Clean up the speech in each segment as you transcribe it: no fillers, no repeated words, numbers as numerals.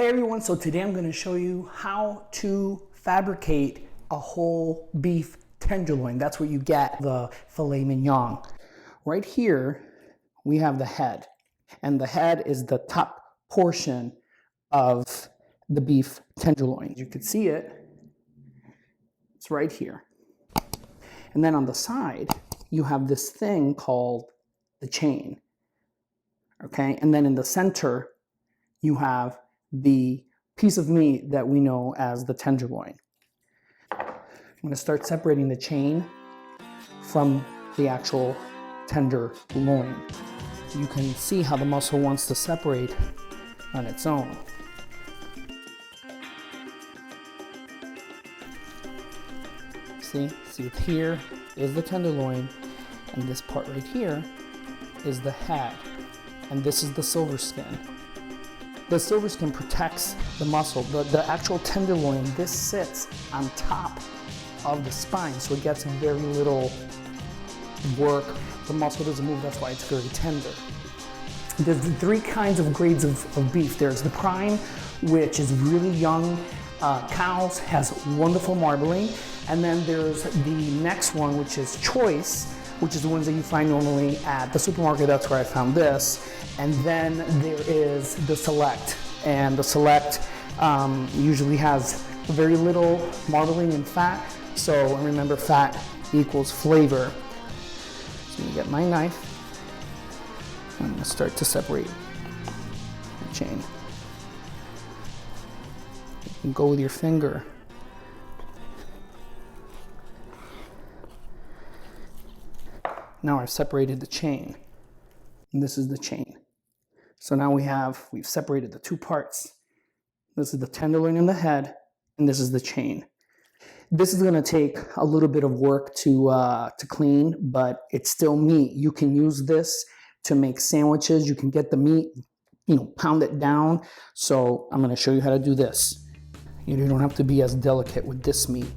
everyone, so today I'm going to show you how to fabricate a whole beef tenderloin. That's where you get the filet mignon. Right here we have the head, and the head is the top portion of the beef tenderloin. You can see it, it's right here. And then on the side you have this thing called the chain, okay? And then in the center you have the piece of meat that we know as the tenderloin. I'm going to start separating the chain from the actual tenderloin. You can see how the muscle wants to separate on its own. See here is the tenderloin, and this part right here is the head, and this is the silver skin. The silver skin protects the muscle. The actual tenderloin, this sits on top of the spine, so it gets very little work. The muscle doesn't move, that's why it's very tender. There's three kinds of grades of beef. There's the prime, which is really young cows, has wonderful marbling. And then there's the next one, which is choice, which is the ones that you find normally at the supermarket. That's where I found this. And then there is the select, and the select usually has very little marbling and fat. So remember, fat equals flavor. So I'm gonna get my knife. I'm gonna start to separate the chain. You can go with your finger. Now I've separated the chain, and this is the chain. So now we've separated the two parts. This is the tenderloin and the head, and this is the chain. This is gonna take a little bit of work to clean, but it's still meat. You can use this to make sandwiches. You can get the meat, pound it down. So I'm gonna show you how to do this. You don't have to be as delicate with this meat.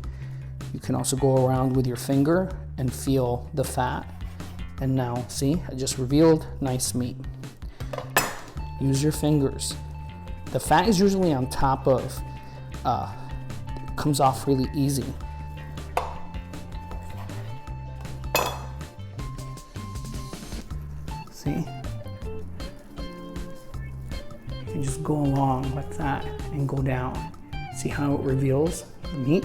You can also go around with your finger and feel the fat. And now, see, I just revealed nice meat. Use your fingers. The fat is usually on top of, comes off really easy. See? You can just go along like that and go down. See how it reveals the meat?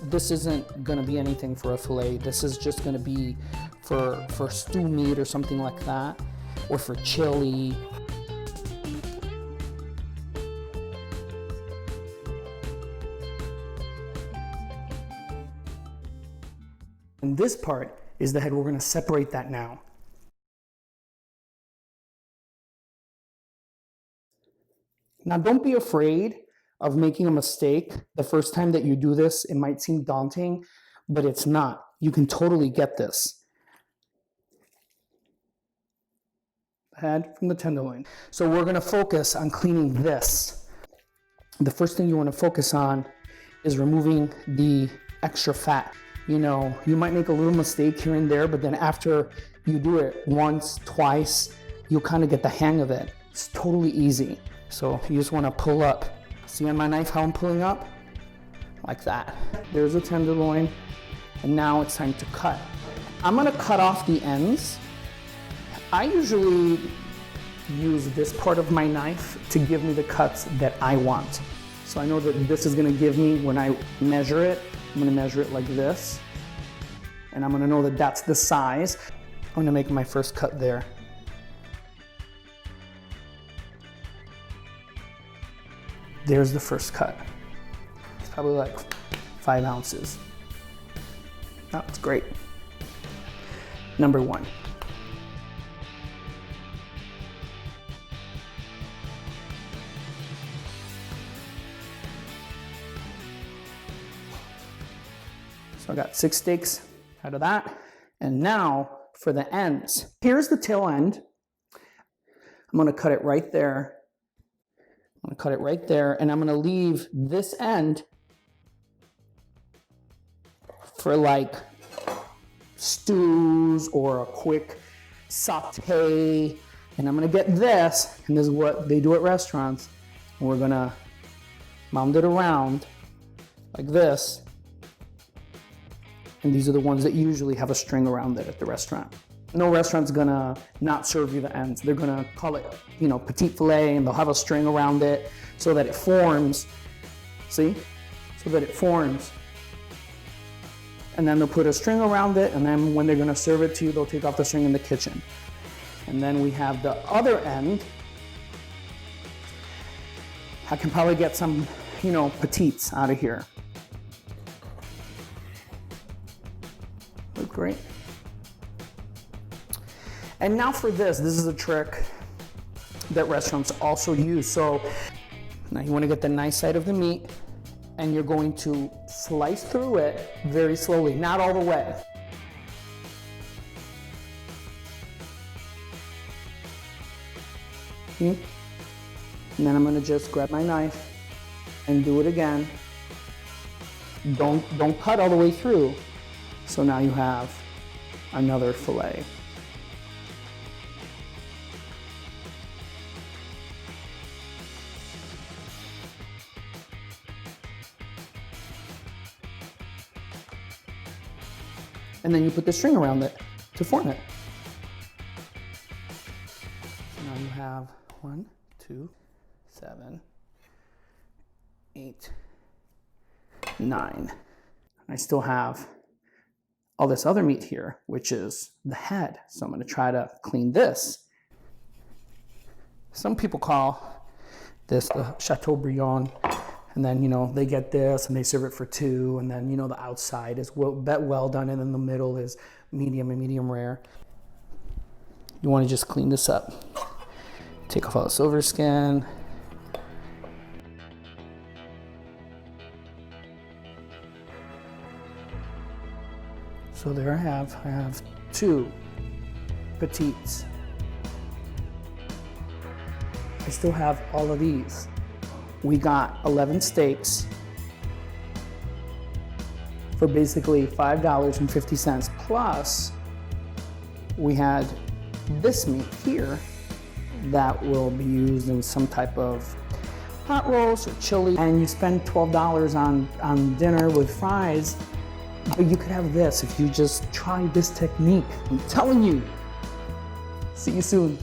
This isn't gonna be anything for a fillet. This is just gonna be for stew meat or something like that, or for chili. And this part is the head. We're gonna separate that now. Now don't be afraid of making a mistake. The first time that you do this, it might seem daunting, but it's not. You can totally get this. Head from the tenderloin. So we're gonna focus on cleaning this. The first thing you wanna focus on is removing the extra fat. You might make a little mistake here and there, but then after you do it once, twice, you'll kind of get the hang of it. It's totally easy. So you just wanna pull up. See on my knife how I'm pulling up? Like that. There's a tenderloin, and now it's time to cut. I'm gonna cut off the ends. I usually use this part of my knife to give me the cuts that I want. So I know that this is gonna give me, when I measure it, I'm gonna measure it like this, and I'm gonna know that that's the size. I'm gonna make my first cut there. There's the first cut. It's probably like 5 ounces. Oh, it's great. Number 1. So I got 6 steaks out of that. And now for the ends. Here's the tail end. I'm gonna cut it right there. I'm gonna cut it right there, and I'm gonna leave this end for like stews or a quick saute, and I'm gonna get this, and this is what they do at restaurants. We're gonna mound it around like this, and these are the ones that usually have a string around it at the restaurant. No restaurant's gonna not serve you the ends. They're gonna call it, you know, petit filet, and they'll have a string around it so that it forms. See? So that it forms. And then they'll put a string around it, and then when they're gonna serve it to you, they'll take off the string in the kitchen. And then we have the other end. I can probably get some, you know, petites out of here. Look great. And now for this is a trick that restaurants also use. So now you want to get the nice side of the meat, and you're going to slice through it very slowly, not all the way. See? And then I'm going to just grab my knife and do it again. Don't cut all the way through. So now you have another fillet. And then you put the string around it to form it. So now you have 1, 2, 7, 8, 9. I still have all this other meat here, which is the head. So I'm going to try to clean this. Some people call this the chateaubriand. And then, you know, they get this and they serve it for 2. And then, you know, the outside is well done. And then the middle is medium and medium rare. You want to just clean this up. Take off all the silver skin. So there I have 2 petites. I still have all of these. We got 11 steaks for basically $5.50. Plus, we had this meat here that will be used in some type of pot roast or chili. And you spend $12 on dinner with fries, but you could have this if you just try this technique. I'm telling you. See you soon.